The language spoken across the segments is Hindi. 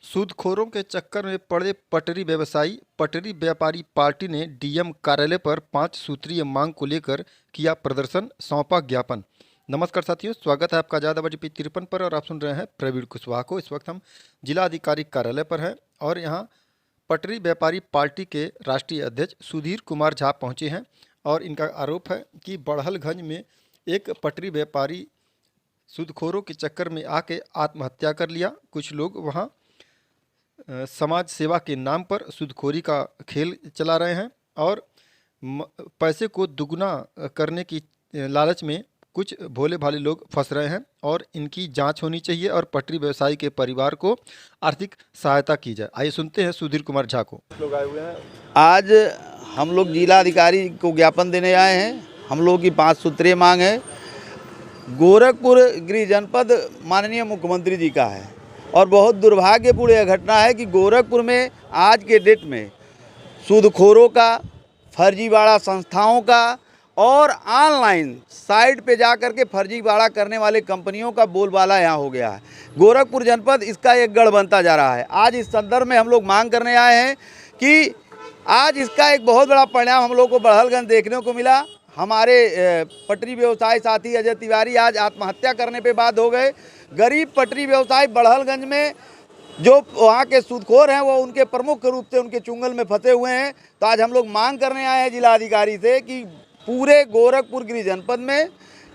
सूदखोरों के चक्कर में पड़े पटरी व्यवसायी। पटरी व्यापारी पार्टी ने डीएम कार्यालय पर 5 सूत्रीय मांग को लेकर किया प्रदर्शन, सौंपा ज्ञापन। नमस्कार साथियों, स्वागत है आपका आज़ाद आवाज़ टीवी 53 पर और आप सुन रहे हैं प्रवीण कुशवाहा को। इस वक्त हम जिला अधिकारी कार्यालय पर हैं और यहाँ पटरी व्यापारी पार्टी के राष्ट्रीय अध्यक्ष सुधीर कुमार झा पहुँचे हैं और इनका आरोप है कि बड़हलगंज में एक पटरी व्यापारी सूदखोरों के चक्कर में आके आत्महत्या कर लिया। कुछ लोग वहाँ समाज सेवा के नाम पर सूदखोरी का खेल चला रहे हैं और पैसे को दुगना करने की लालच में कुछ भोले भाले लोग फंस रहे हैं और इनकी जांच होनी चाहिए और पटरी व्यवसायी के परिवार को आर्थिक सहायता की जाए। आइए सुनते हैं सुधीर कुमार झा को। लोग आए हुए हैं। आज हम लोग जिला अधिकारी को ज्ञापन देने आए हैं। हम लोगों की 5 सूत्रीय मांग है। गोरखपुर गृह जनपद माननीय मुख्यमंत्री जी का है और बहुत दुर्भाग्यपूर्ण यह घटना है कि गोरखपुर में आज के डेट में सूदखोरों का, फर्जीवाड़ा संस्थाओं का और ऑनलाइन साइट पे जा कर के फर्जीवाड़ा करने वाले कंपनियों का बोलबाला यहाँ हो गया है। गोरखपुर जनपद इसका एक गढ़ बनता जा रहा है। आज इस संदर्भ में हम लोग मांग करने आए हैं कि आज इसका एक बहुत बड़ा परिणाम हम लोग को बड़हलगंज देखने को मिला। हमारे पटरी व्यवसाय साथी अजय तिवारी आज आत्महत्या करने पे बाध्य हो गए। गरीब पटरी व्यवसाय बड़हलगंज में जो वहाँ के सूदखोर हैं वो उनके प्रमुख रूप से उनके चुंगल में फंसे हुए हैं। तो आज हम लोग मांग करने आए हैं जिला अधिकारी से कि पूरे गोरखपुर गृह जनपद में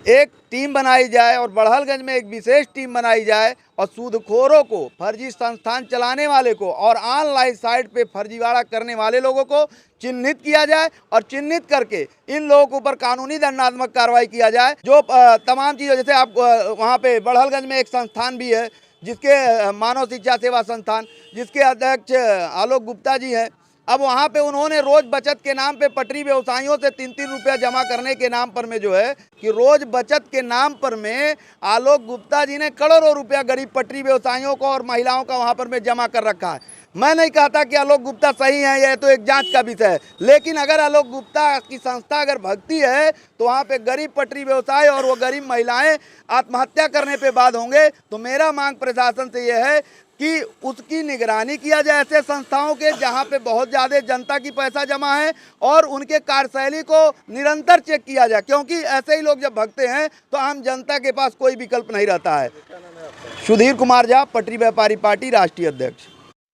एक टीम बनाई जाए और बड़हलगंज में एक विशेष टीम बनाई जाए और सूदखोरों को, फर्जी संस्थान चलाने वाले को और ऑनलाइन साइट पे फर्जीवाड़ा करने वाले लोगों को चिन्हित किया जाए और चिन्हित करके इन लोगों के ऊपर कानूनी दंडात्मक कार्रवाई किया जाए। जो तमाम चीज़ें, जैसे आप वहाँ पे बड़हलगंज में एक संस्थान भी है जिसके मानव शिक्षा सेवा संस्थान, जिसके अध्यक्ष आलोक गुप्ता जी हैं। अब वहाँ पे उन्होंने रोज बचत के नाम पे पटरी व्यवसायियों से 3-3 रुपया जमा करने के नाम पर में जो है कि रोज बचत के नाम पर में आलोक गुप्ता जी ने करोड़ों रुपया गरीब पटरी व्यवसायियों को और महिलाओं का वहाँ पर में जमा कर रखा है। मैं नहीं कहता कि आलोक गुप्ता सही है, यह तो एक जांच का विषय है, लेकिन अगर आलोक गुप्ता की संस्था अगर भगती है तो वहाँ पे गरीब पटरी व्यवसाय और वो गरीब महिलाएं आत्महत्या करने पे बाध्य होंगे। तो मेरा मांग प्रशासन से यह है कि उसकी निगरानी किया जाए ऐसे संस्थाओं के जहां पे बहुत ज़्यादा जनता की पैसा जमा है और उनके कार्यशैली को निरंतर चेक किया जाए, क्योंकि ऐसे ही लोग जब भगते हैं तो आम जनता के पास कोई विकल्प नहीं रहता है। सुधीर कुमार झा, पटरी व्यापारी पार्टी राष्ट्रीय अध्यक्ष।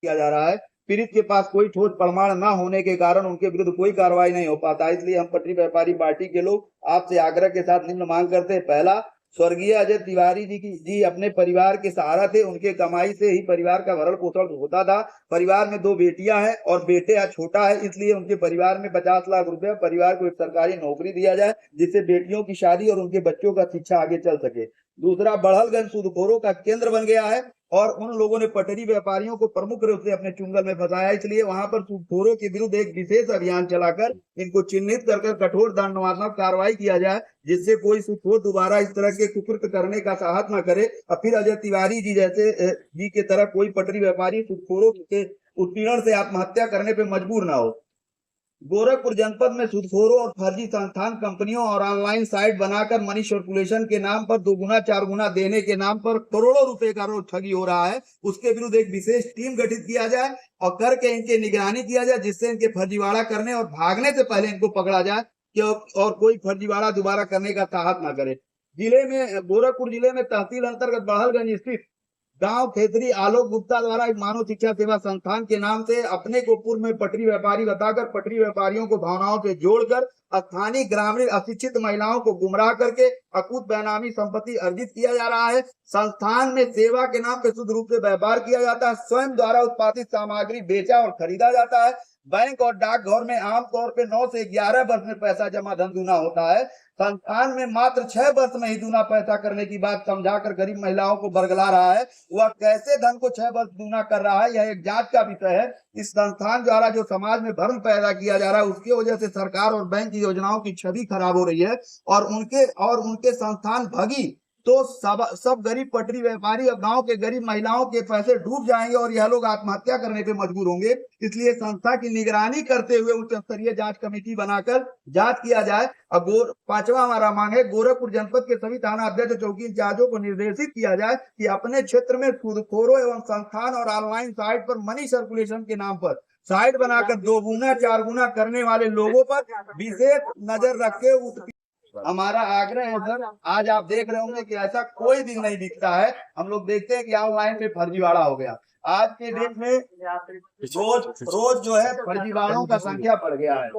किया जा रहा है। पीड़ित के पास कोई ठोस प्रमाण न होने के कारण उनके विरुद्ध कोई कार्रवाई नहीं हो पाता। इसलिए हम पटरी व्यापारी पार्टी के लोग आपसे आग्रह के साथ निम्न मांग करते हैं। पहला, स्वर्गीय अजय तिवारी जी अपने परिवार के सहारा थे। उनके कमाई से ही परिवार का भरण पोषण होता था। परिवार में 2 बेटियां हैं और बेटे छोटा है, इसलिए उनके परिवार में 50 लाख रुपए परिवार को एक सरकारी नौकरी दिया जाए जिससे बेटियों की शादी और उनके बच्चों का शिक्षा आगे चल सके। दूसरा, बड़हलगंज सूदखोरों का केंद्र बन गया है और उन लोगों ने पटरी व्यापारियों को प्रमुख रूप से अपने चुंगल में फंसाया। इसलिए वहां पर सूदखोरों के विरुद्ध एक विशेष अभियान चलाकर इनको चिन्हित कर कठोर दंडात्मक कार्रवाई किया जाए, जिससे कोई सूदखोर दोबारा इस तरह के कुकृत्य करने का साहस न करे और फिर अजय तिवारी जी जैसे जी के तरह कोई पटरी व्यापारी सूदखोरों के उत्पीड़न से आत्महत्या करने पर मजबूर न हो। गोरखपुर जनपद में सूदखोरों और फर्जी संस्थान कंपनियों और ऑनलाइन साइट बनाकर मनी सर्कुलेशन के नाम पर 2 गुना 4 गुना देने के नाम पर करोड़ों रुपए का रोज ठगी हो रहा है। उसके विरुद्ध एक विशेष टीम गठित किया जाए और करके इनके निगरानी किया जाए, जिससे इनके फर्जीवाड़ा करने और भागने से पहले इनको पकड़ा जाए और कोई फर्जीवाड़ा दोबारा करने का साहस न करे। गोरखपुर जिले में तहसील अंतर्गत बड़हलगंज स्थित गांव खेतरी आलोक गुप्ता द्वारा एक मानव शिक्षा सेवा संस्थान के नाम से अपने को पूर्व में पटरी व्यापारी बताकर पटरी व्यापारियों को भावनाओं से जोड़कर स्थानीय ग्रामीण अशिक्षित महिलाओं को गुमराह करके अकूत बेनामी संपत्ति अर्जित किया जा रहा है। संस्थान में सेवा के नाम पे शुद्ध रूप से व्यापार किया जाता है। स्वयं द्वारा उत्पादित सामग्री बेचा और खरीदा जाता है। बैंक और डाकघर में आमतौर पे 9 से 11 वर्ष में पैसा जमा धन दूना होता है। संस्थान में मात्र 6 वर्ष में ही दूना पैसा करने की बात समझाकर गरीब महिलाओं को बरगला रहा है। वह कैसे धन को 6 वर्ष दूना कर रहा है, यह एक जांच का विषय है। इस संस्थान द्वारा जो समाज में भ्रम पैदा किया जा रहा है, उसकी वजह से सरकार और बैंक की योजनाओं की छवि खराब हो रही है और उनके संस्थान भगी तो सब गरीब पटरी व्यापारी और गांव के गरीब महिलाओं के पैसे डूब जाएंगे और यह लोग आत्महत्या करने पे मजबूर होंगे। इसलिए संस्था की निगरानी करते हुए उच्च स्तरीय जांच कमेटी बनाकर जांच किया जाए। और पांचवा हमारा मांग है, गोरखपुर जनपद के सभी थाना अध्यक्ष चौकी इंचार्जों को निर्देशित किया जाए कि अपने क्षेत्र में सूदखोरों एवं संस्थान और ऑनलाइन साइट पर मनी सर्कुलेशन के नाम पर साइट बनाकर 2 गुना 4 गुना करने वाले लोगों पर विशेष नजर रखे। हमारा आग्रह है सर, आज आप देख रहे होंगे कि ऐसा कोई दिन नहीं दिखता है। हम लोग देखते हैं कि ऑनलाइन पे फर्जीवाड़ा हो गया। आज के डेट में रोज रोज जो है फर्जीवाड़ों का संख्या बढ़ गया है।